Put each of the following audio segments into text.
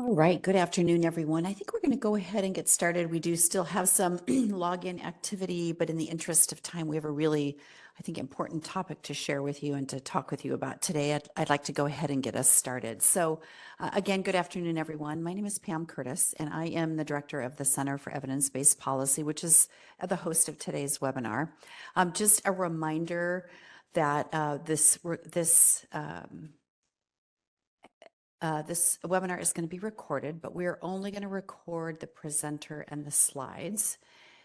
All right, good afternoon, everyone. I think we're going to go ahead and get started. We do still have some login activity, but in the interest of time, we have a really, I think, important topic to share with you and to talk with you about today. I'd like to go ahead and get us started. So again, good afternoon, everyone. My name is Pam Curtis, and I am the director of the Center for Evidence-Based Policy, which is the host of today's webinar. Just a reminder that this webinar is going to be recorded, but we are only going to record the presenter and the slides.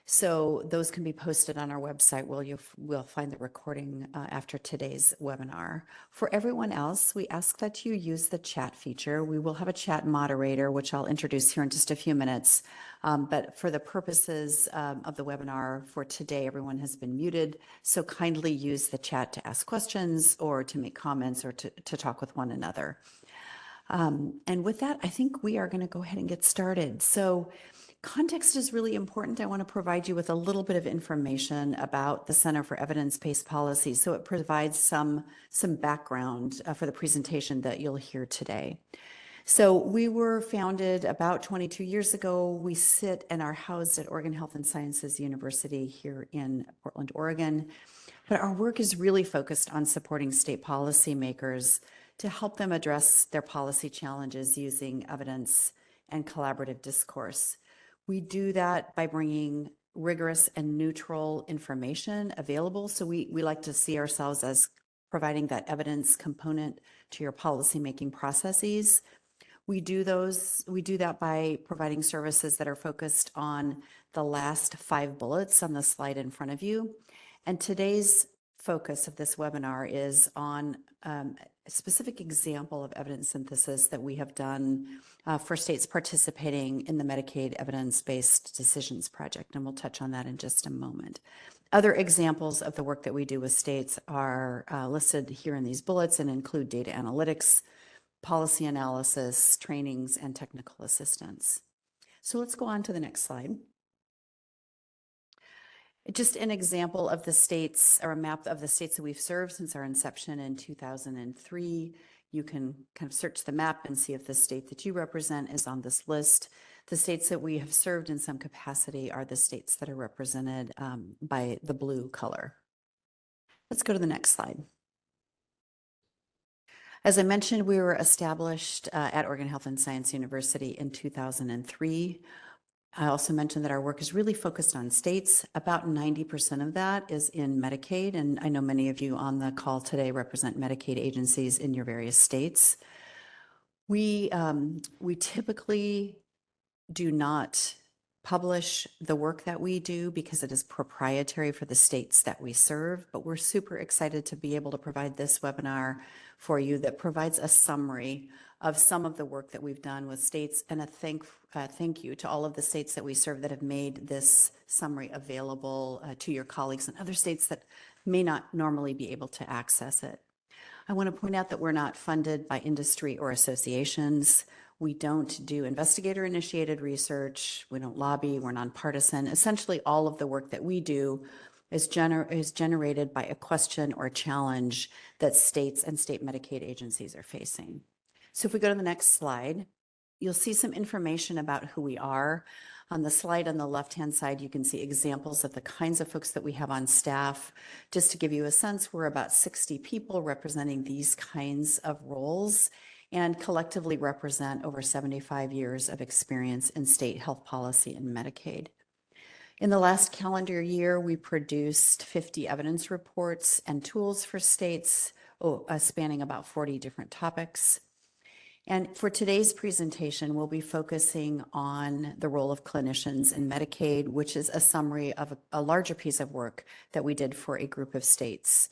So those can be posted on our website where we'll find the recording after today's webinar. For everyone else, we ask that you use the chat feature. We will have a chat moderator, which I'll introduce here in just a few minutes. But for the purposes of the webinar for today, everyone has been muted. So kindly use the chat to ask questions or to make comments or to talk with one another. And with that, I think we are going to go ahead and get started. So context is really important. I want to provide you with a little bit of information about the Center for Evidence-Based Policy. So it provides some background for the presentation that you'll hear today. So we were founded about 22 years ago. We sit and are housed at Oregon Health and Sciences University here in Portland, Oregon. But our work is really focused on supporting state policymakers to help them address their policy challenges using evidence and collaborative discourse. We do that by bringing rigorous and neutral information available. So we like to see ourselves as providing that evidence component to your policymaking processes. We do that by providing services that are focused on the last 5 bullets on the slide in front of you. And today's focus of this webinar is on a specific example of evidence synthesis that we have done for states participating in the Medicaid Evidence-Based Decisions Project, and we'll touch on that in just a moment. Other examples of the work that we do with states are listed here in these bullets and include data analytics, policy analysis, trainings, and technical assistance. So let's go on to the next slide. Just an example of the states, or a map of the states that we've served since our inception in 2003. You can kind of search the map and see if the state that you represent is on this list. The states that we have served in some capacity are the states that are represented by the blue color. Let's go to the next slide. As I mentioned, we were established at Oregon Health and Science University in 2003. I also mentioned that our work is really focused on states. About 90% of that is in Medicaid, and I know many of you on the call today represent Medicaid agencies in your various states. We typically do not publish the work that we do because it is proprietary for the states that we serve, but we're super excited to be able to provide this webinar for you that provides a summary of some of the work that we've done with states, and a thank you to all of the states that we serve that have made this summary available to your colleagues in other states that may not normally be able to access it. I want to point out that we're not funded by industry or associations. We don't do investigator-initiated research. We don't lobby. We're nonpartisan. Essentially, all of the work that we do is generated by a question or challenge that states and state Medicaid agencies are facing. So if we go to the next slide, you'll see some information about who we are. On the slide on the left-hand side, you can see examples of the kinds of folks that we have on staff. Just to give you a sense, we're about 60 people representing these kinds of roles and collectively represent over 75 years of experience in state health policy and Medicaid. In the last calendar year, we produced 50 evidence reports and tools for states, spanning about 40 different topics. And for today's presentation, we'll be focusing on the role of clinicians in Medicaid, which is a summary of a larger piece of work that we did for a group of states.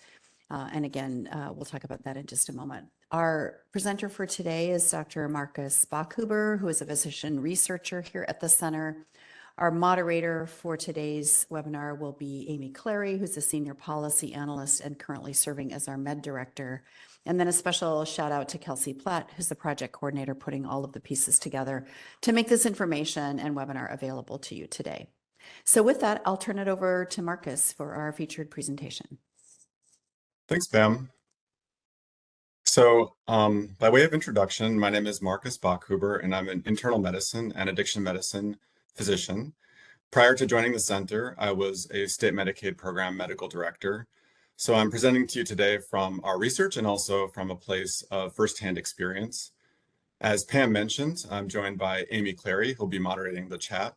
And again, we'll talk about that in just a moment. Our presenter for today is Dr. Marcus Bachhuber, who is a physician researcher here at the center. Our moderator for today's webinar will be Amy Clary, who's a senior policy analyst and currently serving as our med director. And then a special shout out to Kelsey Platt, who's the project coordinator putting all of the pieces together to make this information and webinar available to you today. So with that, I'll turn it over to Marcus for our featured presentation. Thanks, Pam. By way of introduction, my name is Marcus Bachhuber, and I'm an internal medicine and addiction medicine physician. Prior to joining the center, I was a state Medicaid program medical director. So I'm presenting to you today from our research and also from a place of firsthand experience. As Pam mentioned, I'm joined by Amy Clary, who'll be moderating the chat.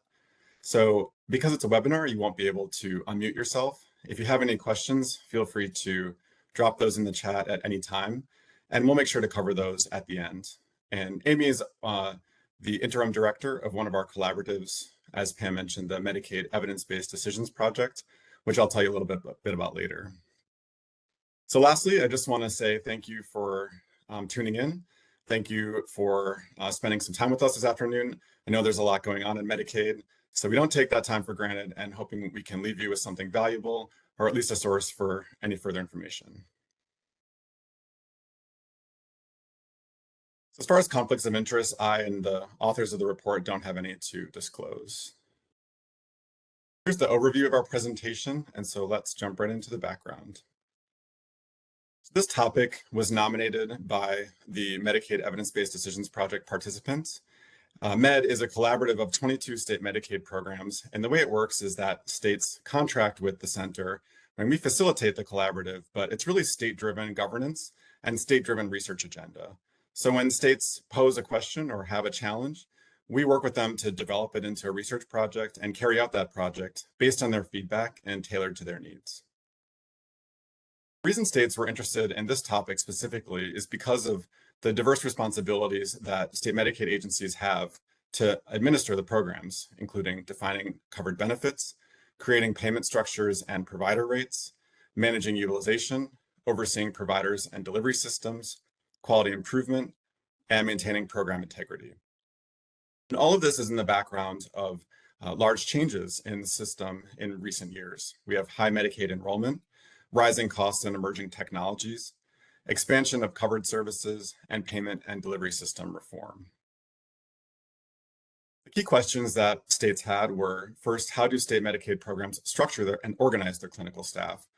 So because it's a webinar, you won't be able to unmute yourself. If you have any questions, feel free to drop those in the chat at any time, and we'll make sure to cover those at the end. And Amy is the interim director of one of our collaboratives, as Pam mentioned, the Medicaid Evidence-Based Decisions Project, which I'll tell you a little bit about later. So lastly, I just want to say thank you for tuning in. Thank you for spending some time with us this afternoon. I know there's a lot going on in Medicaid, so we don't take that time for granted, and hoping we can leave you with something valuable, or at least a source for any further information. So as far as conflicts of interest, I and the authors of the report don't have any to disclose. Here's the overview of our presentation, and so let's jump right into the background. This topic was nominated by the Medicaid Evidence-Based Decisions Project participants. MED is a collaborative of 22 state Medicaid programs, and the way it works is that states contract with the center, and we facilitate the collaborative, but it's really state-driven governance and state-driven research agenda. So when states pose a question or have a challenge, we work with them to develop it into a research project and carry out that project based on their feedback and tailored to their needs. The reason states were interested in this topic specifically is because of the diverse responsibilities that state Medicaid agencies have to administer the programs, including defining covered benefits, creating payment structures and provider rates, managing utilization, overseeing providers and delivery systems, quality improvement, and maintaining program integrity. And all of this is in the background of large changes in the system in recent years. We have high Medicaid enrollment, rising costs and emerging technologies, expansion of covered services, and payment and delivery system reform. The key questions that states had were, first, how do state Medicaid programs structure and organize their clinical staff?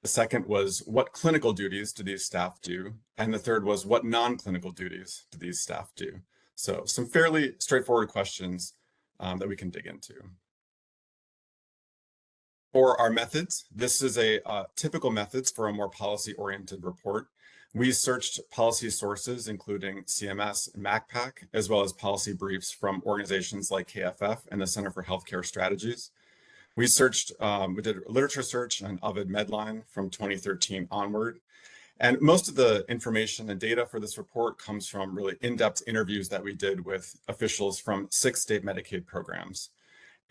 The second was, what clinical duties do these staff do? And the third was, what non-clinical duties do these staff do? So some fairly straightforward questions that we can dig into. For our methods, this is a typical methods for a more policy-oriented report. We searched policy sources, including CMS and MACPAC, as well as policy briefs from organizations like KFF and the Center for Healthcare Strategies. We did a literature search on Ovid Medline from 2013 onward. And most of the information and data for this report comes from really in-depth interviews that we did with officials from 6 state Medicaid programs.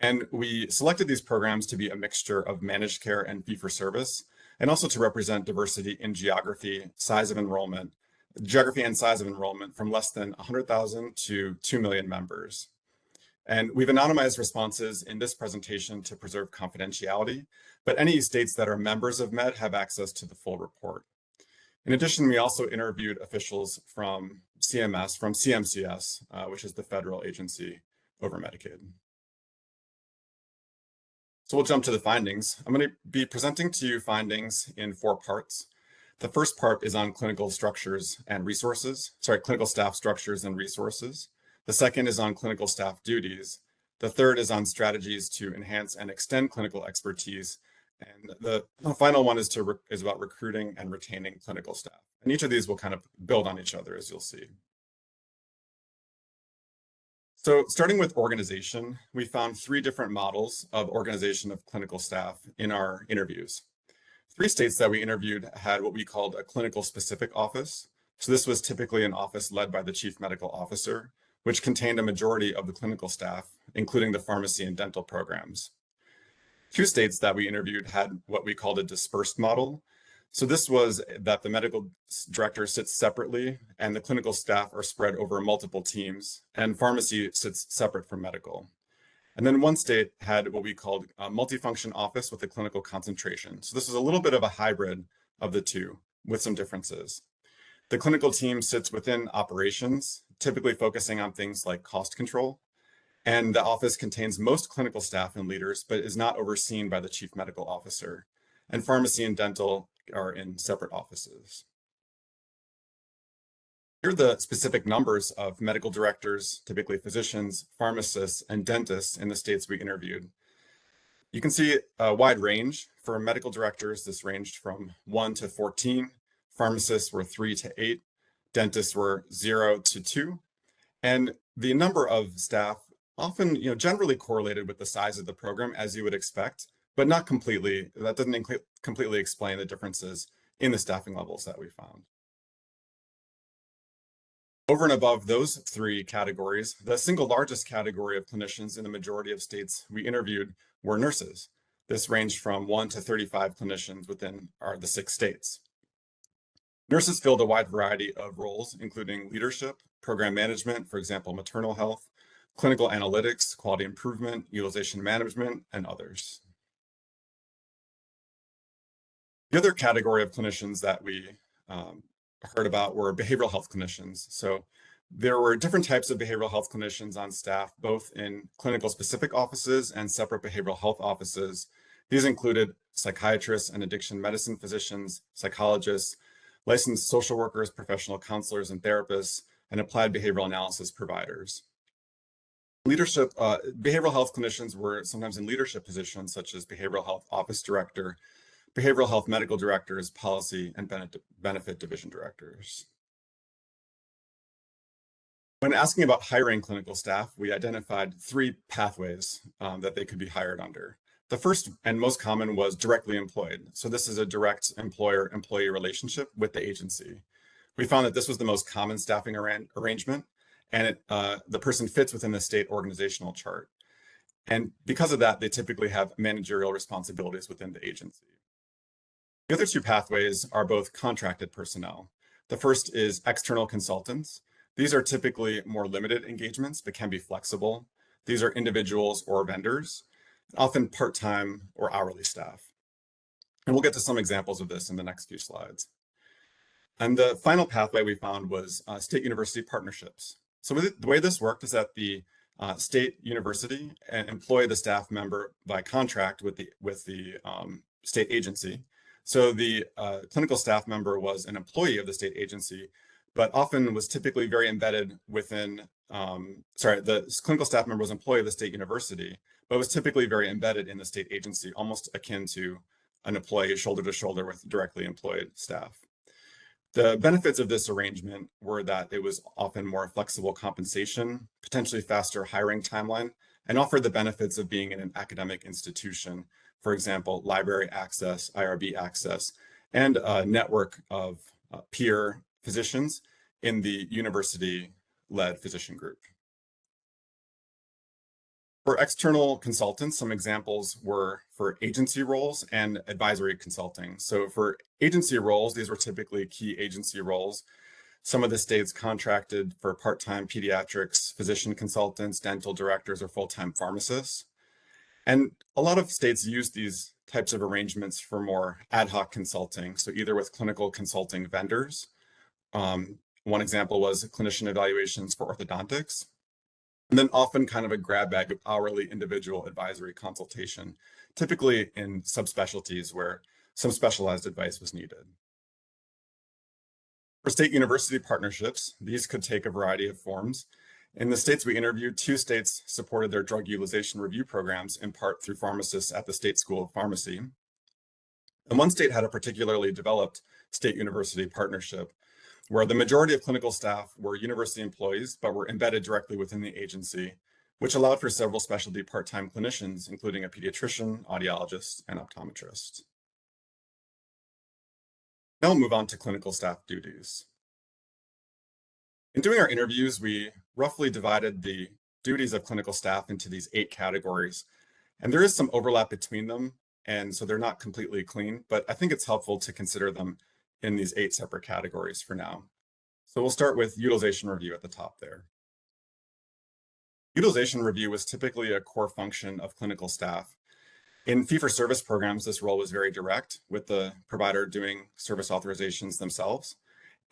And we selected these programs to be a mixture of managed care and fee-for-service, and also to represent diversity in geography and size of enrollment from less than 100,000 to 2 million members. And we've anonymized responses in this presentation to preserve confidentiality, but any states that are members of MED have access to the full report. In addition, we also interviewed officials from CMS, from CMCS, which is the federal agency over Medicaid. So we'll jump to the findings. I'm going to be presenting to you findings in 4 parts. The first part is on clinical structures and resources, clinical staff structures and resources. The second is on clinical staff duties. The third is on strategies to enhance and extend clinical expertise. And the final one is about recruiting and retaining clinical staff. And each of these will kind of build on each other, as you'll see. So starting with organization, we found 3 different models of organization of clinical staff in our interviews. 3 states that we interviewed had what we called a clinical specific office. So this was typically an office led by the chief medical officer, which contained a majority of the clinical staff, including the pharmacy and dental programs. 2 states that we interviewed had what we called a dispersed model. So this was that the medical director sits separately and the clinical staff are spread over multiple teams, and pharmacy sits separate from medical. And then 1 state had what we called a multifunction office with a clinical concentration. So this is a little bit of a hybrid of the 2 with some differences. The clinical team sits within operations, typically focusing on things like cost control. And the office contains most clinical staff and leaders, but is not overseen by the chief medical officer. And pharmacy and dental are in separate offices. Here are the specific numbers of medical directors, typically physicians, pharmacists, and dentists in the states we interviewed. You can see a wide range. For medical directors, this ranged from 1 to 14. Pharmacists were 3 to 8. Dentists were 0 to 2. And the number of staff often, generally correlated with the size of the program, as you would expect, but not completely. That doesn't completely explain the differences in the staffing levels that we found. Over and above those three categories, the single largest category of clinicians in the majority of states we interviewed were nurses. This ranged from 1 to 35 clinicians within the 6 states. Nurses filled a wide variety of roles, including leadership, program management, for example, maternal health, clinical analytics, quality improvement, utilization management, and others. The other category of clinicians that we heard about were behavioral health clinicians. So there were different types of behavioral health clinicians on staff, both in clinical specific offices and separate behavioral health offices. These included psychiatrists and addiction medicine physicians, psychologists, licensed social workers, professional counselors and therapists, and applied behavioral analysis providers. Behavioral health clinicians were sometimes in leadership positions such as behavioral health office director, behavioral health medical directors, policy and benefit division directors. When asking about hiring clinical staff, we identified 3 pathways that they could be hired under. The first and most common was directly employed. So this is a direct employer-employee relationship with the agency. We found that this was the most common staffing arrangement, and the person fits within the state organizational chart. And because of that, they typically have managerial responsibilities within the agency. The other 2 pathways are both contracted personnel. The first is external consultants. These are typically more limited engagements, but can be flexible. These are individuals or vendors, often part-time or hourly staff. And we'll get to some examples of this in the next few slides. And the final pathway we found was state university partnerships. So the way this worked is that the state university employ the staff member by contract with the state agency. So the clinical staff member was an employee of the state agency, but often was typically very embedded within, the clinical staff member was an employee of the state university, but was typically very embedded in the state agency, almost akin to an employee shoulder to shoulder with directly employed staff. The benefits of this arrangement were that it was often more flexible compensation, potentially faster hiring timeline, and offered the benefits of being in an academic institution. For example, library access, IRB access, and a network of peer physicians in the university-led physician group. For external consultants, some examples were for agency roles and advisory consulting. So for agency roles, these were typically key agency roles. Some of the states contracted for part-time pediatrics, physician consultants, dental directors, or full-time pharmacists. And a lot of states use these types of arrangements for more ad hoc consulting, so either with clinical consulting vendors. One example was clinician evaluations for orthodontics, and then often kind of a grab bag of hourly individual advisory consultation, typically in subspecialties where some specialized advice was needed. For state university partnerships, these could take a variety of forms. In the states we interviewed, 2 states supported their drug utilization review programs in part through pharmacists at the State School of Pharmacy. And 1 state had a particularly developed state university partnership where the majority of clinical staff were university employees, but were embedded directly within the agency, which allowed for several specialty part-time clinicians, including a pediatrician, audiologist, and optometrist. Now we'll move on to clinical staff duties. In doing our interviews, we roughly divided the duties of clinical staff into these 8 categories. And there is some overlap between them, and so they're not completely clean, but I think it's helpful to consider them in these 8 separate categories for now. So we'll start with utilization review at the top there. Utilization review was typically a core function of clinical staff. In fee-for-service programs, this role was very direct, with the provider doing service authorizations themselves.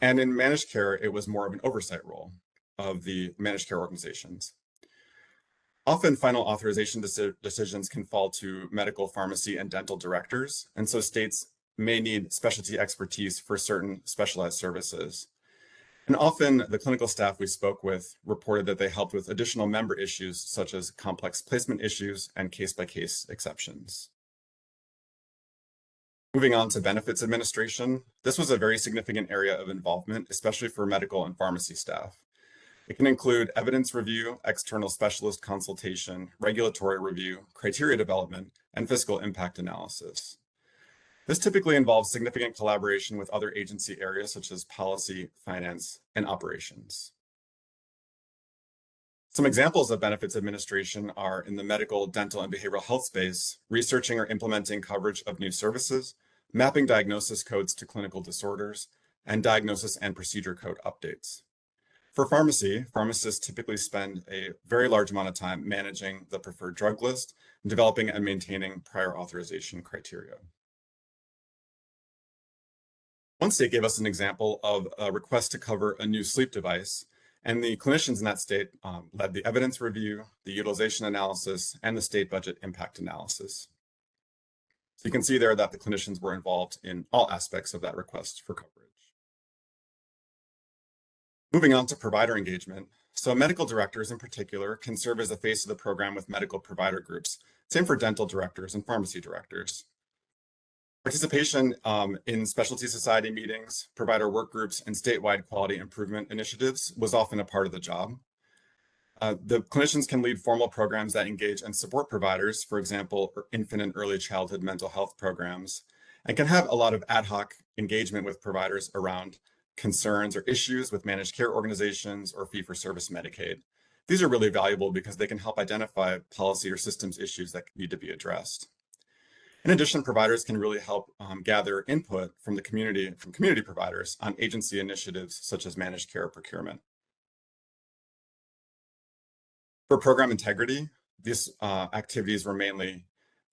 And in managed care, it was more of an oversight role of the managed care organizations. Often final authorization decisions can fall to medical, pharmacy, and dental directors, and so states may need specialty expertise for certain specialized services. And often the clinical staff we spoke with reported that they helped with additional member issues such as complex placement issues and case-by-case exceptions. Moving on to benefits administration, this was a very significant area of involvement, especially for medical and pharmacy staff. It can include evidence review, external specialist consultation, regulatory review, criteria development, and fiscal impact analysis. This typically involves significant collaboration with other agency areas such as policy, finance, and operations. Some examples of benefits administration are in the medical, dental, and behavioral health space, researching or implementing coverage of new services, mapping diagnosis codes to clinical disorders, and diagnosis and procedure code updates. For pharmacy, pharmacists typically spend a very large amount of time managing the preferred drug list and developing and maintaining prior authorization criteria. One state gave us an example of a request to cover a new sleep device, and the clinicians in that state led the evidence review, the utilization analysis, and the state budget impact analysis. So you can see there that the clinicians were involved in all aspects of that request for coverage. Moving on to provider engagement. So medical directors in particular can serve as the face of the program with medical provider groups. Same for dental directors and pharmacy directors. Participation in specialty society meetings, provider work groups, and statewide quality improvement initiatives was often a part of the job. The clinicians can lead formal programs that engage and support providers, for example, infant and early childhood mental health programs, and can have a lot of ad hoc engagement with providers around concerns or issues with managed care organizations or fee-for-service Medicaid. These are really valuable because they can help identify policy or systems issues that need to be addressed. In addition, providers can really help gather input from community providers on agency initiatives such as managed care procurement. For program integrity, these activities were mainly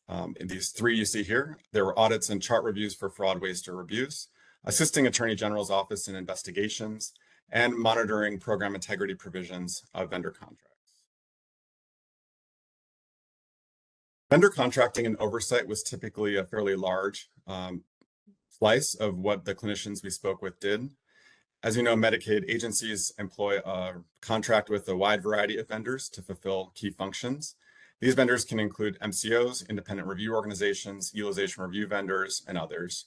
in these three you see here. There were audits and chart reviews for fraud, waste, or abuse, assisting Attorney General's office in investigations, and monitoring program integrity provisions of vendor contracts. Vendor contracting and oversight was typically a fairly large slice of what the clinicians we spoke with did. As you know, Medicaid agencies employ a contract with a wide variety of vendors to fulfill key functions. These vendors can include MCOs, independent review organizations, utilization review vendors, and others.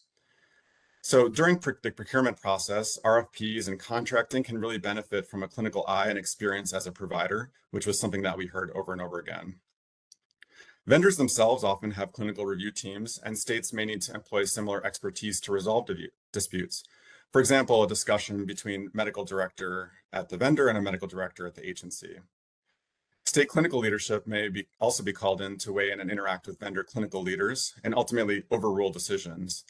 So during the procurement process, RFPs and contracting can really benefit from a clinical eye and experience as a provider, which was something that we heard over and over again. Vendors themselves often have clinical review teams, and states may need to employ similar expertise to resolve disputes. For example, a discussion between medical director at the vendor and a medical director at the agency. State clinical leadership may also be called in to weigh in and interact with vendor clinical leaders and ultimately overrule decisions.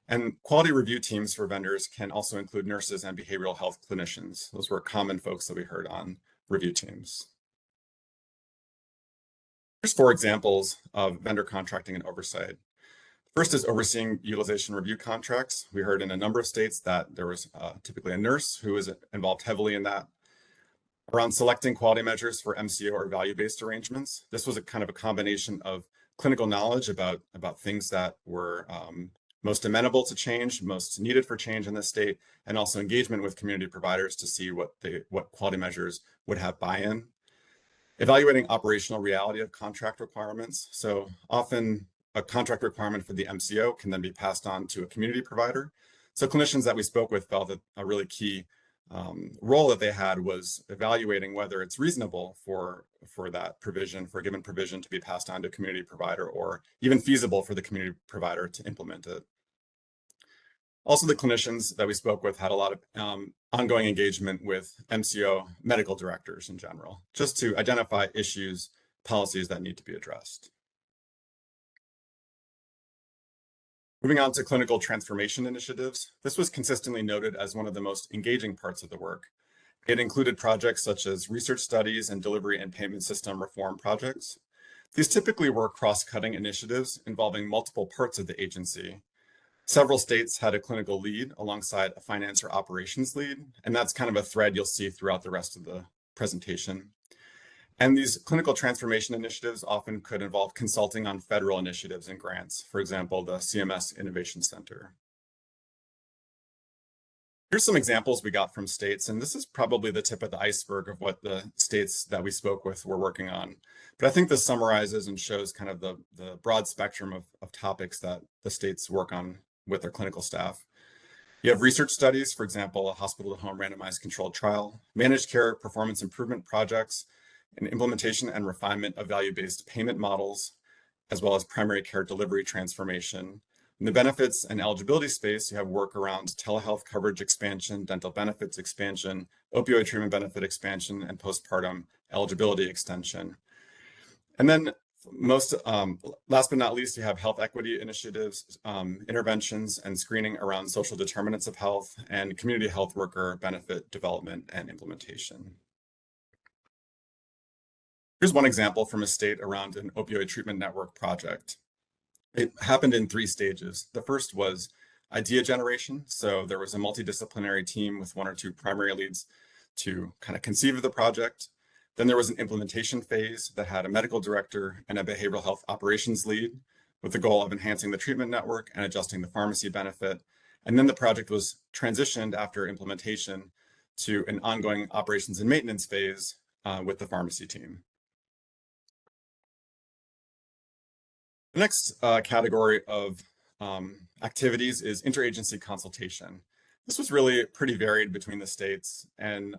And quality review teams for vendors can also include nurses and behavioral health clinicians. Those were common folks that we heard on review teams. Here's 4 examples of vendor contracting and oversight. First is overseeing utilization review contracts. We heard in a number of states that there was typically a nurse who was involved heavily in that. Around selecting quality measures for MCO or value-based arrangements. This was a kind of a combination of clinical knowledge about things that were most amenable to change, most needed for change in this state, and also engagement with community providers to see what quality measures would have buy-in. Evaluating operational reality of contract requirements. So often a contract requirement for the MCO can then be passed on to a community provider. So clinicians that we spoke with felt that a really key role that they had was evaluating whether it's reasonable for that provision, for a given provision to be passed on to a community provider, or even feasible for the community provider to implement it. Also, the clinicians that we spoke with had a lot of ongoing engagement with MCO medical directors in general, just to identify issues, policies that need to be addressed. Moving on to clinical transformation initiatives, this was consistently noted as one of the most engaging parts of the work. It included projects such as research studies and delivery and payment system reform projects. These typically were cross-cutting initiatives involving multiple parts of the agency. Several states had a clinical lead alongside a finance or operations lead, and that's kind of a thread you'll see throughout the rest of the presentation. And these clinical transformation initiatives often could involve consulting on federal initiatives and grants, for example, the CMS Innovation Center. Here's some examples we got from states, and this is probably the tip of the iceberg of what the states that we spoke with were working on. But I think this summarizes and shows kind of the broad spectrum of topics that the states work on with their clinical staff. You have research studies, for example, a hospital-to-home randomized controlled trial, managed care performance improvement projects, and implementation and refinement of value-based payment models, as well as primary care delivery transformation. In the benefits and eligibility space, you have work around telehealth coverage expansion, dental benefits expansion, opioid treatment benefit expansion, and postpartum eligibility extension. And then last but not least, you have health equity initiatives, interventions, and screening around social determinants of health and community health worker benefit development and implementation. Here's one example from a state around an opioid treatment network project. It happened in 3 stages. The first was idea generation. So there was a multidisciplinary team with 1 or 2 primary leads to kind of conceive of the project. Then there was an implementation phase that had a medical director and a behavioral health operations lead with the goal of enhancing the treatment network and adjusting the pharmacy benefit. And then the project was transitioned after implementation to an ongoing operations and maintenance phase with the pharmacy team. The next category of activities is interagency consultation. This was really pretty varied between the states, and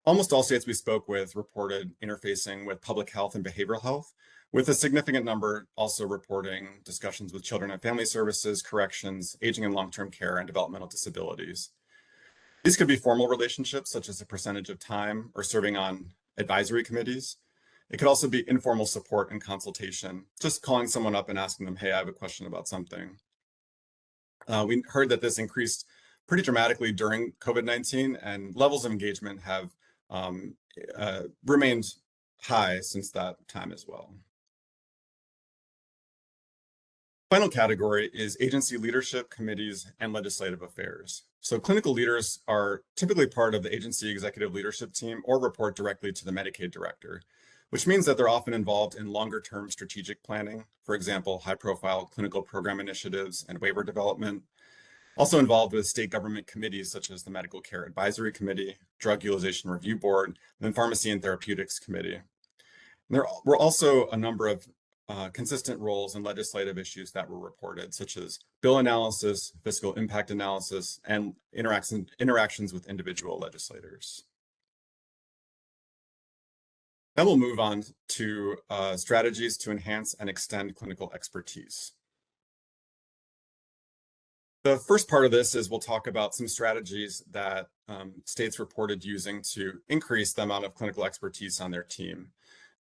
almost all states we spoke with reported interfacing with public health and behavioral health, with a significant number also reporting discussions with children and family services, corrections, aging and long-term care, and developmental disabilities. These could be formal relationships, such as a percentage of time or serving on advisory committees. It could also be informal support and consultation, just calling someone up and asking them, hey, I have a question about something. We heard that this increased pretty dramatically during COVID-19, and levels of engagement have remained high since that time as well. Final category is agency leadership, committees, and legislative affairs. So clinical leaders are typically part of the agency executive leadership team or report directly to the Medicaid director, which means that they're often involved in longer-term strategic planning, for example, high-profile clinical program initiatives and waiver development. Also involved with state government committees such as the Medical Care Advisory Committee, Drug Utilization Review Board, and then Pharmacy and Therapeutics Committee. There were also a number of consistent roles in legislative issues that were reported, such as bill analysis, fiscal impact analysis, and interactions with individual legislators. Then we'll move on to strategies to enhance and extend clinical expertise. The first part of this is we'll talk about some strategies that states reported using to increase the amount of clinical expertise on their team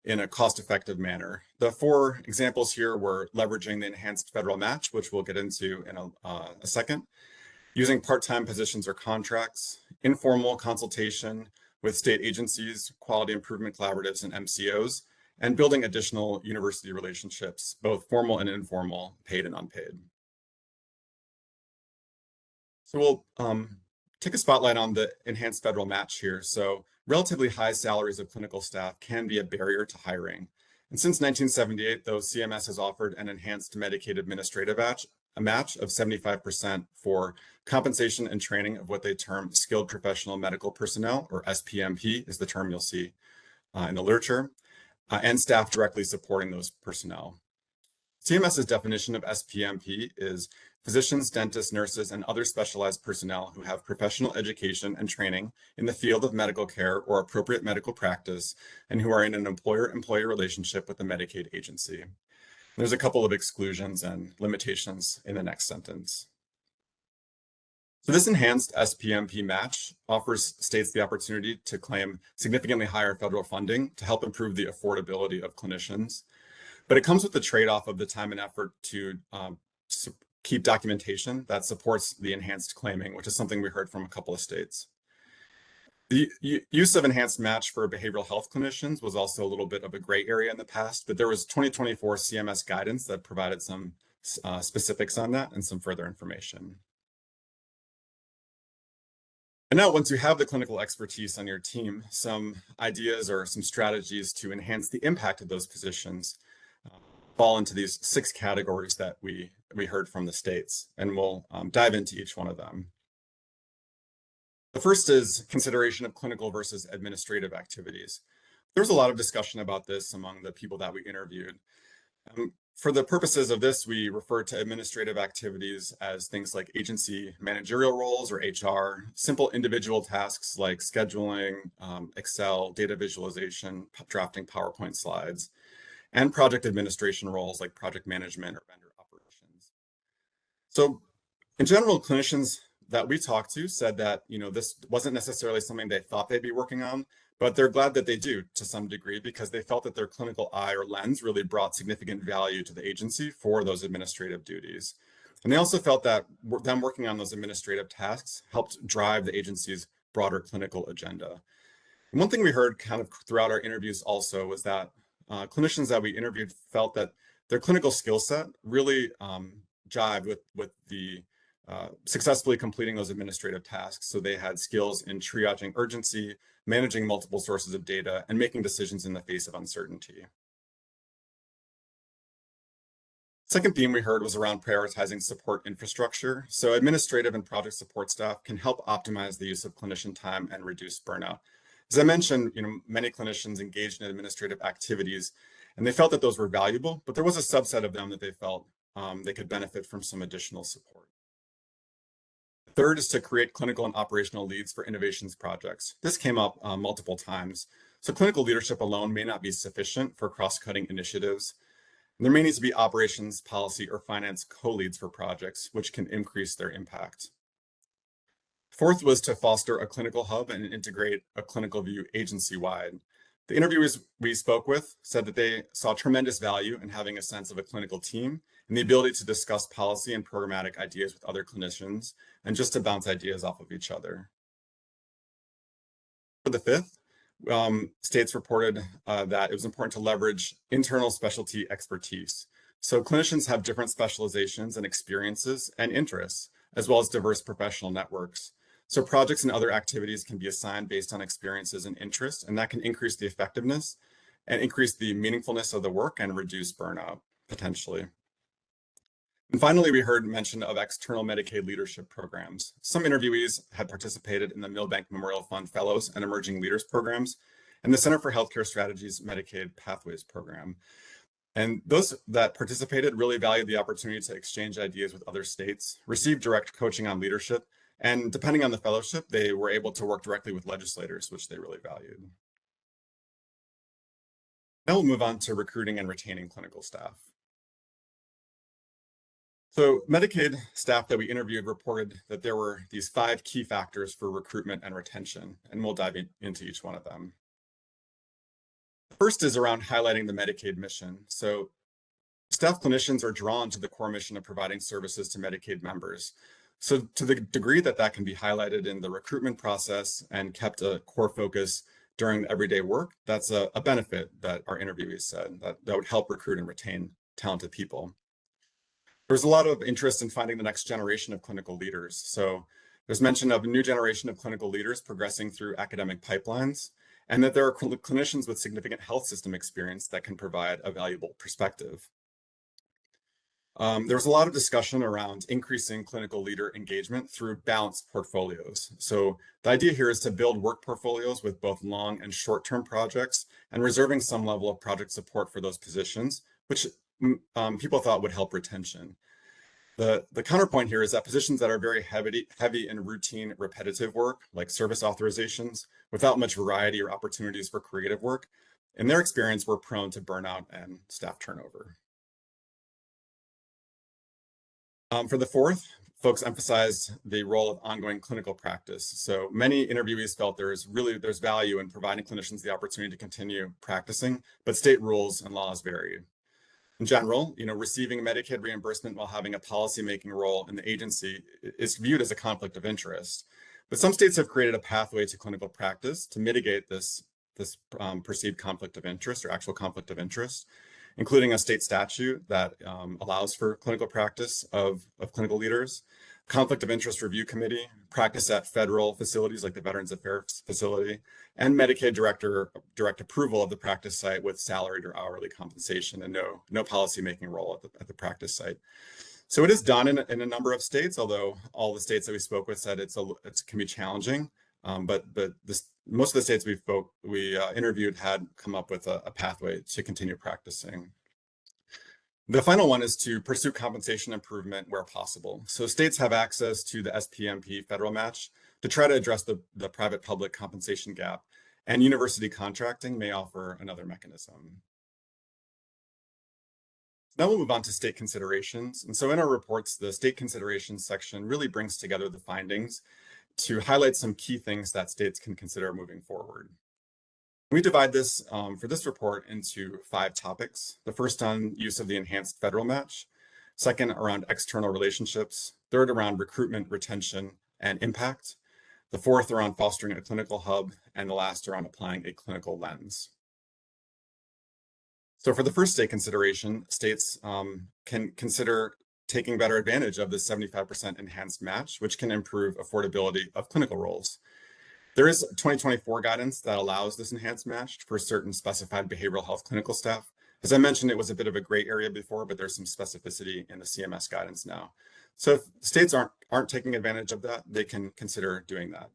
in a cost-effective manner. The 4 examples here were leveraging the enhanced federal match, which we'll get into in a second, using part-time positions or contracts, informal consultation with state agencies, quality improvement collaboratives, and MCOs, and building additional university relationships, both formal and informal, paid and unpaid. So we'll take a spotlight on the enhanced federal match here. So relatively high salaries of clinical staff can be a barrier to hiring. And since 1978, though, CMS has offered an enhanced Medicaid administrative match, a match of 75% for compensation and training of what they term skilled professional medical personnel, or SPMP is the term you'll see in the literature, and staff directly supporting those personnel. CMS's definition of SPMP is physicians, dentists, nurses, and other specialized personnel who have professional education and training in the field of medical care or appropriate medical practice, and who are in an employer-employee relationship with the Medicaid agency. There's a couple of exclusions and limitations in the next sentence. So this enhanced SPMP match offers states the opportunity to claim significantly higher federal funding to help improve the affordability of clinicians. But it comes with the trade-off of the time and effort to keep documentation that supports the enhanced claiming, which is something we heard from a couple of states. The use of enhanced match for behavioral health clinicians was also a little bit of a gray area in the past, but there was 2024 CMS guidance that provided some specifics on that and some further information. And now, once you have the clinical expertise on your team, some ideas or some strategies to enhance the impact of those positions fall into these 6 categories that we heard from the states, and we'll dive into each one of them. The first is consideration of clinical versus administrative activities. There was a lot of discussion about this among the people that we interviewed. For the purposes of this, we refer to administrative activities as things like agency managerial roles or HR, simple individual tasks like scheduling, Excel, data visualization, drafting PowerPoint slides, and project administration roles like project management or vendor operations. So in general, clinicians that we talked to said that, this wasn't necessarily something they thought they'd be working on, but they're glad that they do to some degree because they felt that their clinical eye or lens really brought significant value to the agency for those administrative duties. And they also felt that them working on those administrative tasks helped drive the agency's broader clinical agenda. And one thing we heard kind of throughout our interviews also was that clinicians that we interviewed felt that their clinical skill set really jived with the successfully completing those administrative tasks. So they had skills in triaging urgency, managing multiple sources of data, and making decisions in the face of uncertainty. Second theme we heard was around prioritizing support infrastructure. So administrative and project support staff can help optimize the use of clinician time and reduce burnout. As I mentioned, many clinicians engaged in administrative activities, and they felt that those were valuable, but there was a subset of them that they felt they could benefit from some additional support. Third is to create clinical and operational leads for innovations projects. This came up multiple times. So clinical leadership alone may not be sufficient for cross-cutting initiatives. And there may need to be operations, policy, or finance co-leads for projects, which can increase their impact. Fourth was to foster a clinical hub and integrate a clinical view agency-wide. The interviewers we spoke with said that they saw tremendous value in having a sense of a clinical team and the ability to discuss policy and programmatic ideas with other clinicians and just to bounce ideas off of each other. For the fifth, states reported that it was important to leverage internal specialty expertise. So clinicians have different specializations and experiences and interests, as well as diverse professional networks. So projects and other activities can be assigned based on experiences and interests, and that can increase the effectiveness and increase the meaningfulness of the work and reduce burnout, potentially. And finally, we heard mention of external Medicaid leadership programs. Some interviewees had participated in the Milbank Memorial Fund Fellows and Emerging Leaders programs and the Center for Healthcare Strategies Medicaid Pathways program. And those that participated really valued the opportunity to exchange ideas with other states, receive direct coaching on leadership, and depending on the fellowship, they were able to work directly with legislators, which they really valued. Now we'll move on to recruiting and retaining clinical staff. So Medicaid staff that we interviewed reported that there were these 5 key factors for recruitment and retention, and we'll dive into each one of them. The first is around highlighting the Medicaid mission. So staff clinicians are drawn to the core mission of providing services to Medicaid members. So to the degree that that can be highlighted in the recruitment process and kept a core focus during the everyday work, that's a benefit that our interviewees said that would help recruit and retain talented people. There's a lot of interest in finding the next generation of clinical leaders. So there's mention of a new generation of clinical leaders progressing through academic pipelines, and that there are clinicians with significant health system experience that can provide a valuable perspective. There was a lot of discussion around increasing clinical leader engagement through balanced portfolios. So the idea here is to build work portfolios with both long and short-term projects and reserving some level of project support for those positions, which people thought would help retention. The counterpoint here is that positions that are very heavy in routine, repetitive work, like service authorizations, without much variety or opportunities for creative work, in their experience, were prone to burnout and staff turnover. For the fourth, folks emphasized the role of ongoing clinical practice. So many interviewees felt there's value in providing clinicians the opportunity to continue practicing, but state rules and laws vary. In general, receiving Medicaid reimbursement while having a policymaking role in the agency is viewed as a conflict of interest. But some states have created a pathway to clinical practice to mitigate this perceived conflict of interest or actual conflict of interest, including a state statute that allows for clinical practice of clinical leaders, conflict of interest review committee, practice at federal facilities like the Veterans Affairs facility, and Medicaid direct approval of the practice site with salaried or hourly compensation and no policymaking role at the practice site. So it is done in a number of states, although all the states that we spoke with said it can be challenging. But most of the states we interviewed had come up with a pathway to continue practicing. The final one is to pursue compensation improvement where possible. So states have access to the SPMP federal match to try to address the private-public compensation gap, and university contracting may offer another mechanism. Now we'll move on to state considerations. And so in our reports, the state considerations section really brings together the findings to highlight some key things that states can consider moving forward. We divide this for this report into 5 topics. The first on use of the enhanced federal match, second around external relationships, third around recruitment, retention, and impact, the fourth around fostering a clinical hub, and the last around applying a clinical lens. So for the first state consideration, states can consider taking better advantage of the 75% enhanced match, which can improve affordability of clinical roles. There is 2024 guidance that allows this enhanced match for certain specified behavioral health clinical staff. As I mentioned, it was a bit of a gray area before, but there's some specificity in the CMS guidance now. So if states aren't taking advantage of that, they can consider doing that.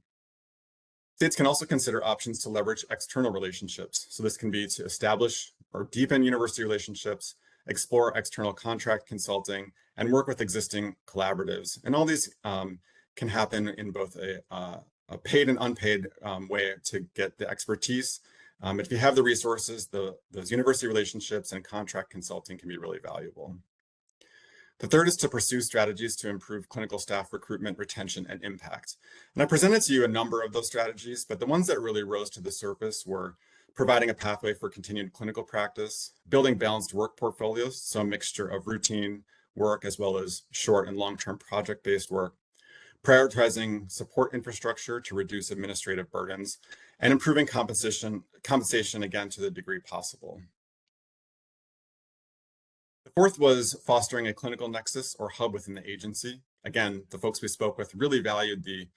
States can also consider options to leverage external relationships. So this can be to establish or deepen university relationships, explore external contract consulting, and work with existing collaboratives. And all these can happen in both a paid and unpaid way to get the expertise. If you have the resources, those university relationships and contract consulting can be really valuable. The third is to pursue strategies to improve clinical staff recruitment, retention, and impact. And I presented to you a number of those strategies, but the ones that really rose to the surface were providing a pathway for continued clinical practice, building balanced work portfolios, so a mixture of routine work as well as short and long-term project-based work, prioritizing support infrastructure to reduce administrative burdens, and improving compensation again to the degree possible. The fourth was fostering a clinical nexus or hub within the agency. Again, the folks we spoke with really valued the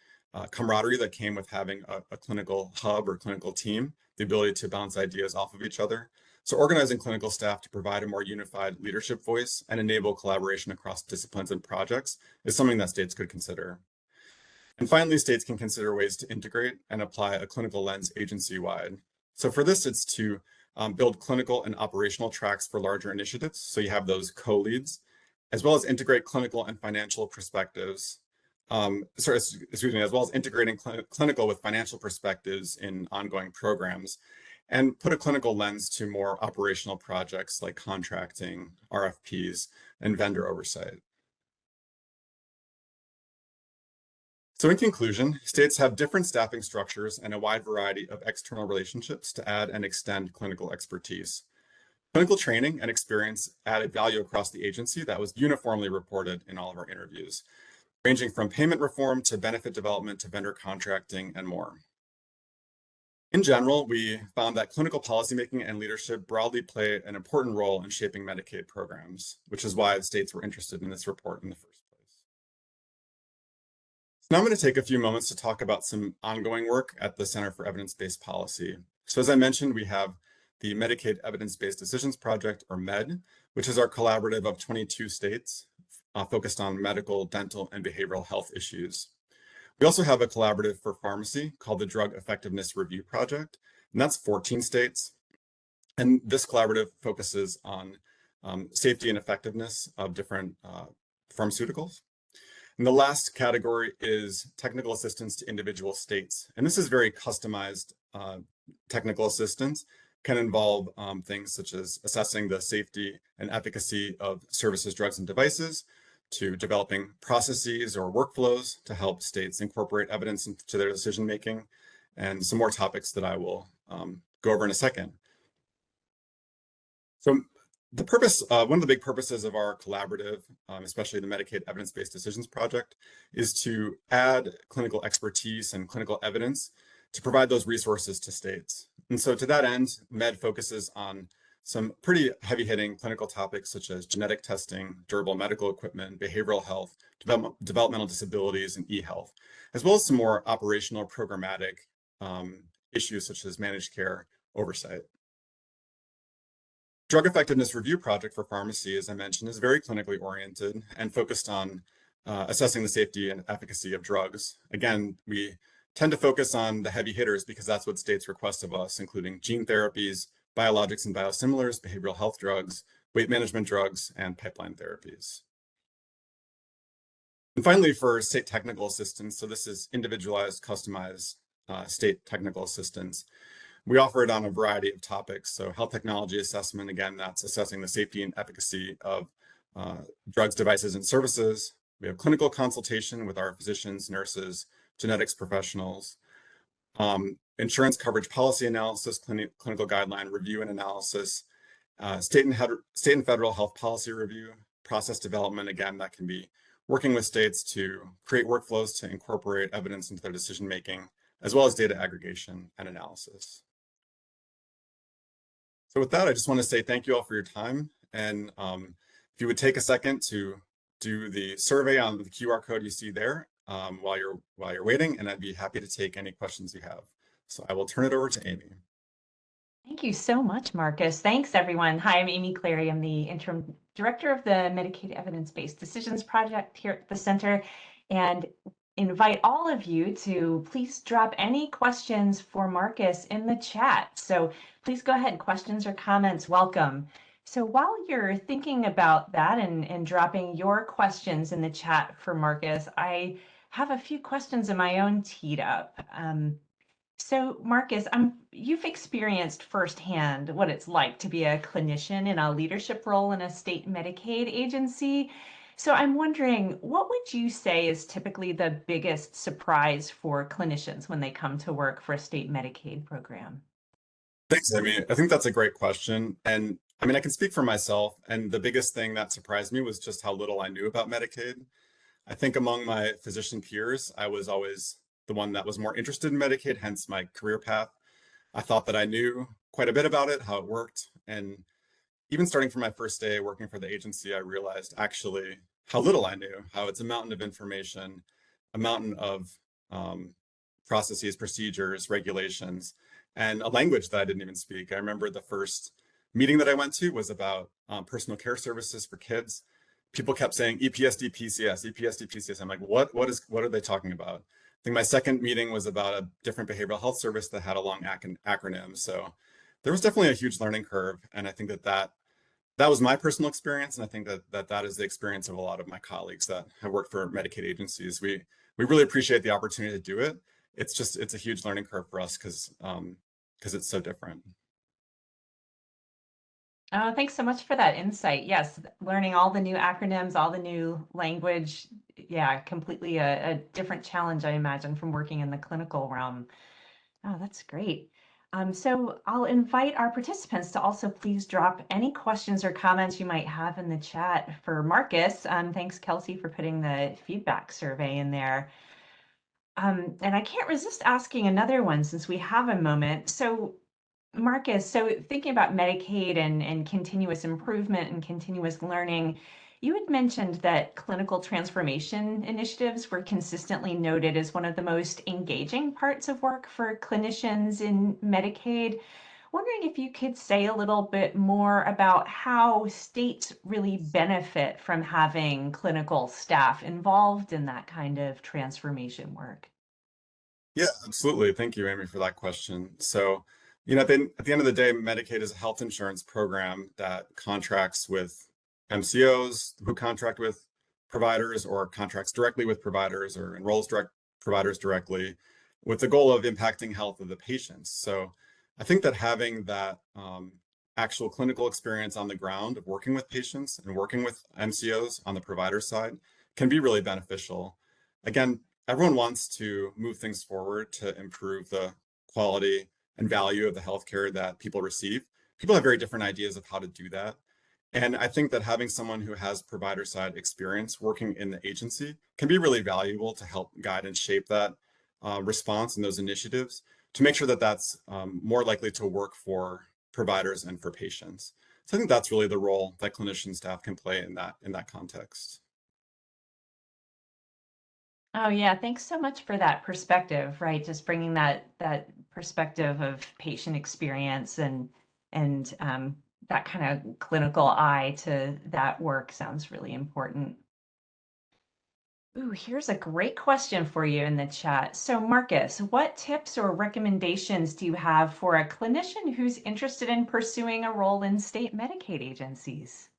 camaraderie that came with having a clinical hub or clinical team, the ability to bounce ideas off of each other. So organizing clinical staff to provide a more unified leadership voice and enable collaboration across disciplines and projects is something that states could consider. And finally, states can consider ways to integrate and apply a clinical lens agency-wide. So for this, it's to build clinical and operational tracks for larger initiatives. So you have those co-leads, as well as integrate clinical and financial perspectives. As well as integrating clinical with financial perspectives in ongoing programs, and put a clinical lens to more operational projects like contracting, RFPs, and vendor oversight. So in conclusion, states have different staffing structures and a wide variety of external relationships to add and extend clinical expertise. Clinical training and experience added value across the agency that was uniformly reported in all of our interviews, ranging from payment reform to benefit development to vendor contracting and more. In general, we found that clinical policymaking and leadership broadly play an important role in shaping Medicaid programs, which is why the states were interested in this report in the first place. Now I'm going to take a few moments to talk about some ongoing work at the Center for Evidence-Based Policy. So as I mentioned, we have the Medicaid Evidence-Based Decisions Project, or MED, which is our collaborative of 22 states focused on medical, dental, and behavioral health issues. We also have a collaborative for pharmacy called the Drug Effectiveness Review Project, and that's 14 states. And this collaborative focuses on safety and effectiveness of different pharmaceuticals. And the last category is technical assistance to individual states. And this is very customized technical assistance, can involve things such as assessing the safety and efficacy of services, drugs, and devices, to developing processes or workflows to help states incorporate evidence into their decision-making, and some more topics that I will go over in a second. So the purpose, one of the big purposes of our collaborative, especially the Medicaid Evidence-Based Decisions Project, is to add clinical expertise and clinical evidence to provide those resources to states. And so to that end, MED focuses on some pretty heavy-hitting clinical topics such as genetic testing, durable medical equipment, behavioral health, developmental disabilities, and e-health, as well as some more operational programmatic issues such as managed care oversight. Drug Effectiveness Review Project for pharmacy, as I mentioned, is very clinically oriented and focused on assessing the safety and efficacy of drugs. Again, we tend to focus on the heavy hitters because that's what states request of us, including gene therapies, biologics and biosimilars, behavioral health drugs, weight management drugs, and pipeline therapies. And finally, for state technical assistance, so this is individualized, customized state technical assistance. We offer it on a variety of topics. So health technology assessment, again, that's assessing the safety and efficacy of drugs, devices, and services. We have clinical consultation with our physicians, nurses, genetics professionals, insurance coverage policy analysis, clinical guideline review and analysis, state and federal health policy review, process development. Again, that can be working with states to create workflows to incorporate evidence into their decision making, as well as data aggregation and analysis. So with that, I just want to say thank you all for your time. And if you would take a second to do the survey on the QR code you see there while you're waiting, and I'd be happy to take any questions you have. So I will turn it over to Amy. Thank you so much, Marcus. Thanks, everyone. Hi, I'm Amy Clary. I'm the interim director of the Medicaid Evidence-Based Decisions Project here at the center, and invite all of you to please drop any questions for Marcus in the chat. So please go ahead, questions or comments, welcome. So while you're thinking about that and dropping your questions in the chat for Marcus, I have a few questions of my own teed up. So Marcus, you've experienced firsthand what it's like to be a clinician in a leadership role in a state Medicaid agency. So I'm wondering, what would you say is typically the biggest surprise for clinicians when they come to work for a state Medicaid program? Thanks, Amy. I think that's a great question. And I mean, I can speak for myself. And the biggest thing that surprised me was just how little I knew about Medicaid. I think among my physician peers, I was always the one that was more interested in Medicaid, hence my career path. I thought that I knew quite a bit about it, how it worked. And even starting from my first day working for the agency, I realized actually how little I knew, how it's a mountain of information, a mountain of processes, procedures, regulations, and a language that I didn't even speak. I remember the first meeting that I went to was about personal care services for kids. People kept saying EPSD PCS, EPSD PCS. I'm like, what are they talking about? I think my second meeting was about a different behavioral health service that had a long acronym. So there was definitely a huge learning curve. And I think that was my personal experience. And I think that is the experience of a lot of my colleagues that have worked for Medicaid agencies. We really appreciate the opportunity to do it. It's a huge learning curve for us because it's so different. Oh, thanks so much for that insight. Yes, learning all the new acronyms, all the new language. Yeah, completely a different challenge, I imagine, from working in the clinical realm. Oh, that's great. So I'll invite our participants to also please drop any questions or comments you might have in the chat for Marcus. Thanks, Kelsey, for putting the feedback survey in there. And I can't resist asking another one since we have a moment. So Marcus, so thinking about Medicaid and continuous improvement and continuous learning, you had mentioned that clinical transformation initiatives were consistently noted as one of the most engaging parts of work for clinicians in Medicaid. Wondering if you could say a little bit more about how states really benefit from having clinical staff involved in that kind of transformation work. Yeah, absolutely. Thank you, Amy, for that question. So, at the end of the day, Medicaid is a health insurance program that contracts with MCOs who contract with providers or contracts directly with providers or enrolls providers directly with the goal of impacting health of the patients. So I think that having that actual clinical experience on the ground of working with patients and working with MCOs on the provider side can be really beneficial. Again, everyone wants to move things forward to improve the quality and value of the healthcare that people receive. People have very different ideas of how to do that. And I think that having someone who has provider side experience working in the agency can be really valuable to help guide and shape that response and those initiatives to make sure that that's more likely to work for providers and for patients. So I think that's really the role that clinician staff can play in that context. Oh yeah, thanks so much for that perspective, right? Just bringing that perspective of patient experience and that kind of clinical eye to that work sounds really important. Ooh, here's a great question for you in the chat. So, Marcus, what tips or recommendations do you have for a clinician who's interested in pursuing a role in state Medicaid agencies?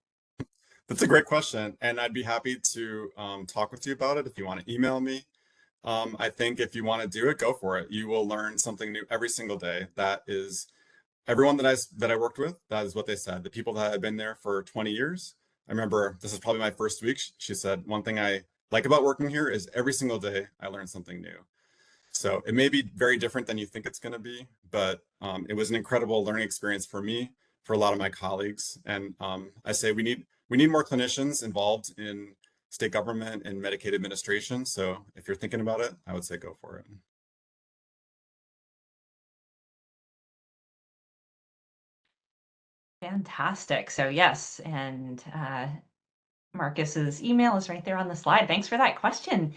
That's a great question, and I'd be happy to talk with you about it if you want to email me. I think if you want to do it, go for it. You will learn something new every single day. That is everyone that I worked with. That is what they said. The people that had been there for 20 years. I remember this is probably my first week. She said, one thing I like about working here is every single day I learn something new. So it may be very different than you think it's going to be, but it was an incredible learning experience for me, for a lot of my colleagues. And I say we need more clinicians involved in state government and Medicaid administration. So if you're thinking about it, I would say go for it. Fantastic. So, yes, and Marcus's email is right there on the slide. Thanks for that question.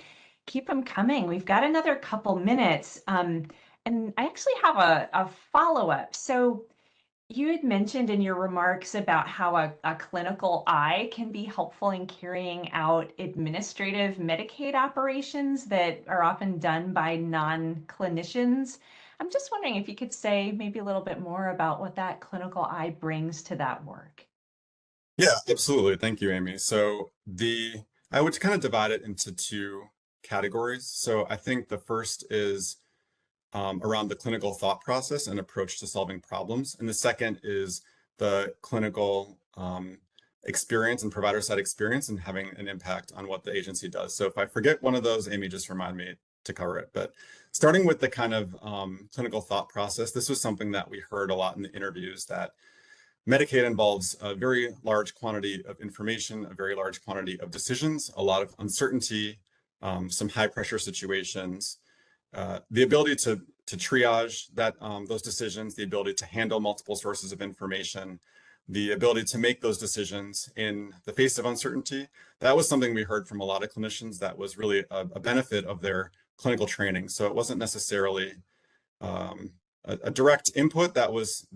Keep them coming. We've got another couple minutes. And I actually have a follow-up. So, you had mentioned in your remarks about how a clinical eye can be helpful in carrying out administrative Medicaid operations that are often done by non-clinicians. I'm just wondering if you could say maybe a little bit more about what that clinical eye brings to that work. Yeah, absolutely. Thank you, Amy. So I would kind of divide it into two categories. So I think the first is around the clinical thought process and approach to solving problems. And the second is the clinical experience and provider side experience and having an impact on what the agency does. So if I forget one of those, Amy, just remind me to cover it. But starting with the kind of clinical thought process, this was something that we heard a lot in the interviews, that Medicaid involves a very large quantity of information, a very large quantity of decisions, a lot of uncertainty, some high pressure situations. The ability to triage those decisions, the ability to handle multiple sources of information, the ability to make those decisions in the face of uncertainty. That was something we heard from a lot of clinicians that was really a benefit of their clinical training. So it wasn't necessarily a direct input that was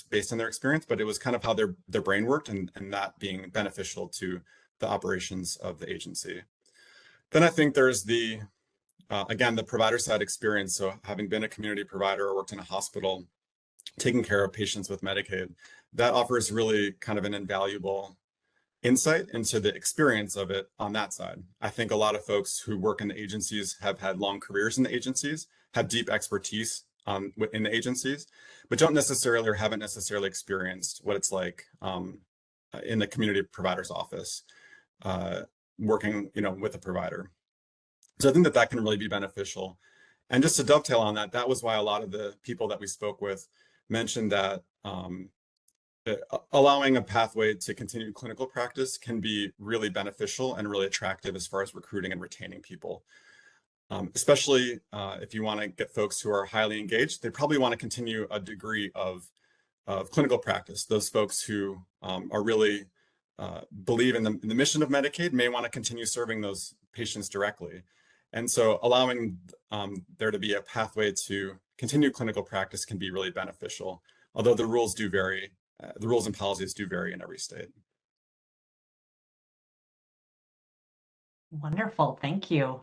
based on their experience, but it was kind of how their brain worked, and that being beneficial to the operations of the agency. Then I think there's again, the provider side experience. So having been a community provider or worked in a hospital, taking care of patients with Medicaid, that offers really kind of an invaluable insight into the experience of it on that side. I think a lot of folks who work in the agencies have had long careers in the agencies, have deep expertise in the agencies, but don't necessarily or haven't necessarily experienced what it's like in the community provider's office, working, with a provider. So I think that can really be beneficial. And just to dovetail on that, that was why a lot of the people that we spoke with mentioned that allowing a pathway to continued clinical practice can be really beneficial and really attractive as far as recruiting and retaining people. Especially if you want to get folks who are highly engaged, they probably want to continue a degree of clinical practice. Those folks who are really believe in the mission of Medicaid may want to continue serving those patients directly. And so allowing there to be a pathway to continue clinical practice can be really beneficial, although the rules do vary. The rules and policies do vary in every state. Wonderful. Thank you.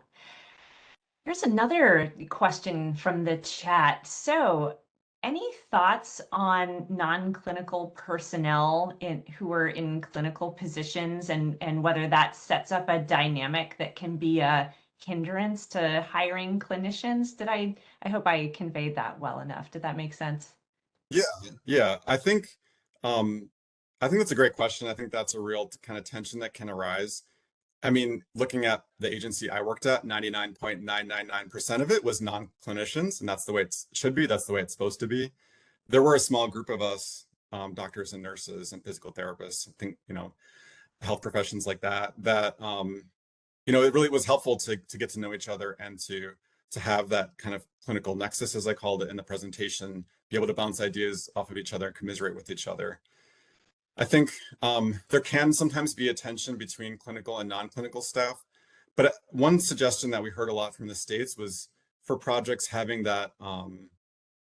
Here's another question from the chat. So, any thoughts on non-clinical personnel who are in clinical positions, and whether that sets up a dynamic that can be a hindrance to hiring clinicians? I hope I conveyed that well enough. Did that make sense? Yeah. I think that's a great question. I think that's a real kind of tension that can arise. I mean, looking at the agency I worked at, 99.999% of it was non-clinicians, and that's the way it should be. That's the way it's supposed to be. There were a small group of us, doctors and nurses and physical therapists, I think, health professions like that, it really was helpful to get to know each other and to have that kind of clinical nexus, as I called it in the presentation, be able to bounce ideas off of each other and commiserate with each other. I think there can sometimes be a tension between clinical and non-clinical staff, but one suggestion that we heard a lot from the states was for projects having that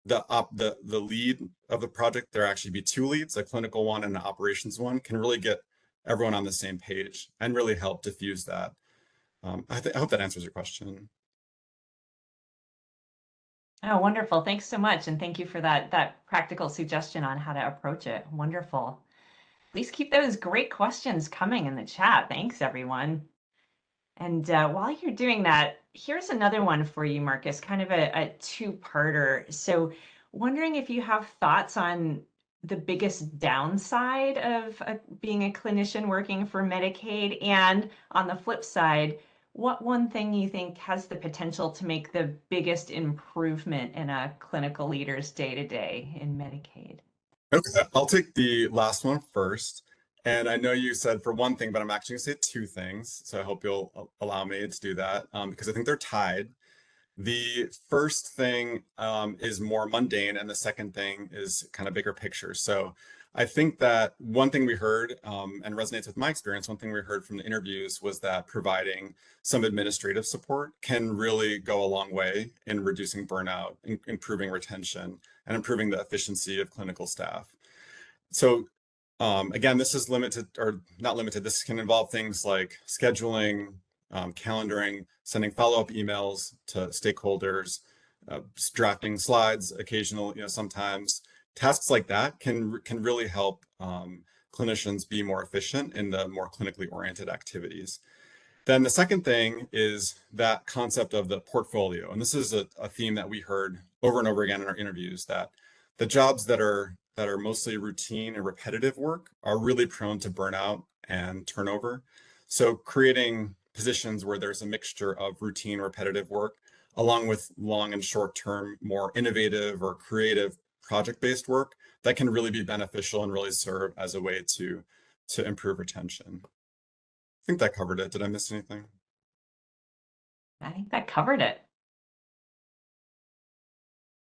the lead of the project, there actually be two leads, a clinical one and an operations one, can really get everyone on the same page and really help diffuse that I hope that answers your question. Oh, wonderful. Thanks so much. And thank you for that practical suggestion on how to approach it. Wonderful. Please keep those great questions coming in the chat. Thanks, everyone. And while you're doing that, here's another one for you, Marcus, kind of a two-parter. So wondering if you have thoughts on the biggest downside of being a clinician working for Medicaid, and on the flip side, what one thing you think has the potential to make the biggest improvement in a clinical leader's day-to-day in Medicaid? Okay, I'll take the last one first. And I know you said for one thing, but I'm actually going to say two things. So I hope you'll allow me to do that because I think they're tied. The first thing is more mundane, and the second thing is kind of bigger picture. So I think that one thing we heard and resonates with my experience, one thing we heard from the interviews was that providing some administrative support can really go a long way in reducing burnout, improving retention, and improving the efficiency of clinical staff. So again, this is limited or not limited. This can involve things like scheduling, calendaring, sending follow-up emails to stakeholders, drafting slides, occasional, sometimes tasks like that can really help clinicians be more efficient in the more clinically oriented activities. Then the second thing is that concept of the portfolio. And this is a theme that we heard over and over again in our interviews, that the jobs that are mostly routine and repetitive work are really prone to burnout and turnover. So creating positions where there's a mixture of routine, repetitive work, along with long and short-term, more innovative or creative project-based work, that can really be beneficial and really serve as a way to improve retention. I think that covered it. Did I miss anything? I think that covered it.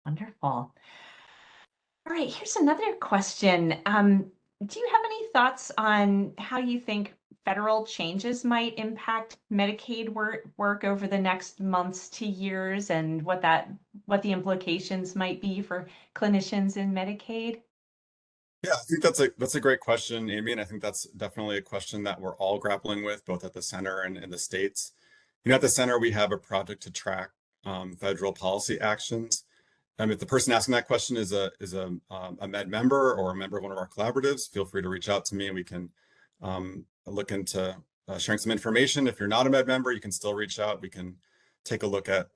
Wonderful. All right, here's another question. Do you have any thoughts on how you think federal changes might impact Medicaid work over the next months to years, and what the implications might be for clinicians in Medicaid? Yeah, I think that's a great question, Amy, and I think that's definitely a question that we're all grappling with, both at the center and in the states. At the center, we have a project to track federal policy actions. If the person asking that question is a Med member or a member of one of our collaboratives, feel free to reach out to me and we can look into sharing some information. If you're not a Med member, you can still reach out. We can take a look at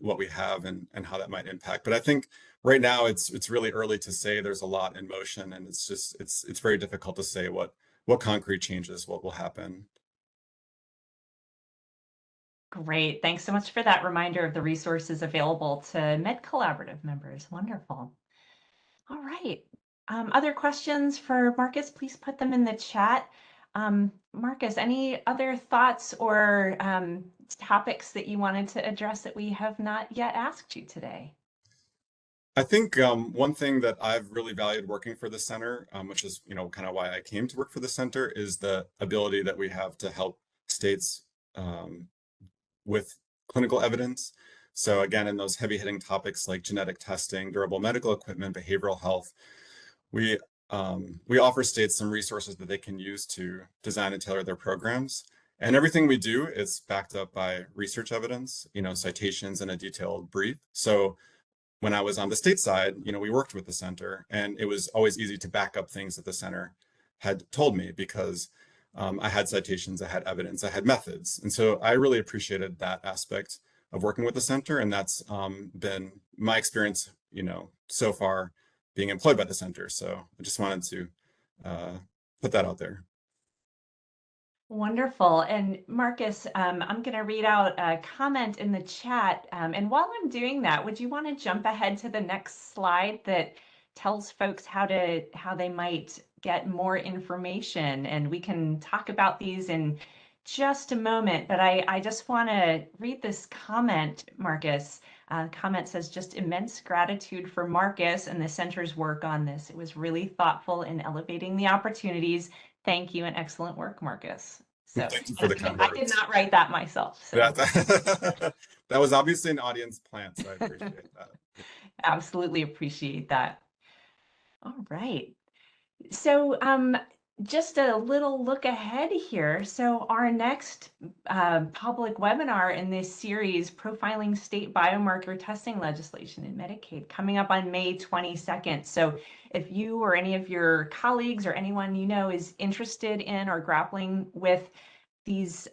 what we have and how that might impact. But I think right now it's really early to say. There's a lot in motion, and it's very difficult to say what concrete changes will happen. Great. Thanks so much for that reminder of the resources available to Med Collaborative members. Wonderful. All right. Other questions for Marcus, please put them in the chat. Marcus, any other thoughts or topics that you wanted to address that we have not yet asked you today? I think one thing that I've really valued working for the center, which is kind of why I came to work for the center, is the ability that we have to help states with clinical evidence. So again, in those heavy hitting topics like genetic testing, durable medical equipment, behavioral health, we offer states some resources that they can use to design and tailor their programs. And everything we do is backed up by research evidence, citations and a detailed brief. So when I was on the state side, we worked with the center, and it was always easy to back up things that the center had told me because I had citations, I had evidence, I had methods. And so I really appreciated that aspect of working with the center. And that's been my experience, so far being employed by the center. So I just wanted to put that out there. Wonderful. And Marcus, I'm going to read out a comment in the chat. And while I'm doing that, would you want to jump ahead to the next slide that tells folks how they might get more information? And we can talk about these in just a moment, but I just want to read this comment, Marcus. Comment says, just immense gratitude for Marcus and the center's work on this. It was really thoughtful in elevating the opportunities. Thank you, and excellent work, Marcus. So thank you for the kind I did not write that myself. So. That was obviously an audience plant, so I appreciate that. Absolutely appreciate that. All right. So just a little look ahead here. So our next public webinar in this series, Profiling State Biomarker Testing Legislation in Medicaid, coming up on May 22nd. So if you or any of your colleagues or anyone you know is interested in or grappling with these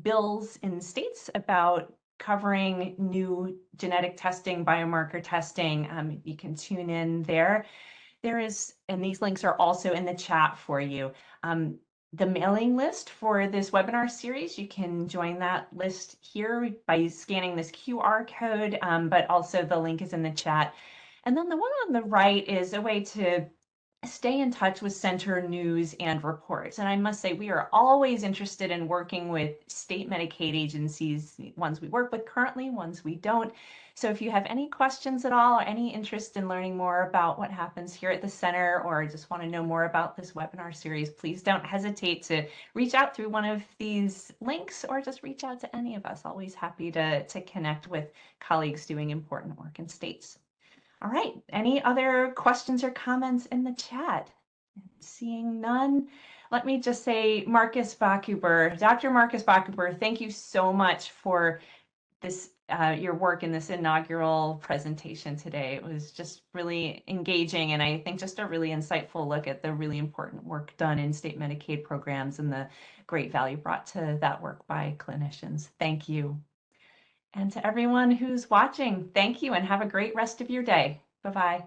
bills in states about covering new genetic testing, biomarker testing, you can tune in there. There is, and these links are also in the chat for you. The mailing list for this webinar series, you can join that list here by scanning this QR code, but also the link is in the chat. And then the one on the right is a way to stay in touch with center news and reports. And I must say, we are always interested in working with state Medicaid agencies, ones we work with currently, ones we don't. So if you have any questions at all or any interest in learning more about what happens here at the center, or just want to know more about this webinar series, please don't hesitate to reach out through one of these links or just reach out to any of us. Always happy to connect with colleagues doing important work in states. All right, any other questions or comments in the chat? Seeing none, let me just say, Marcus Bakhuber, Dr. Marcus Bakhuber, thank you so much for this, your work in this inaugural presentation today. It was just really engaging, and I think just a really insightful look at the really important work done in state Medicaid programs and the great value brought to that work by clinicians. Thank you. And to everyone who's watching, thank you and have a great rest of your day. Bye-bye.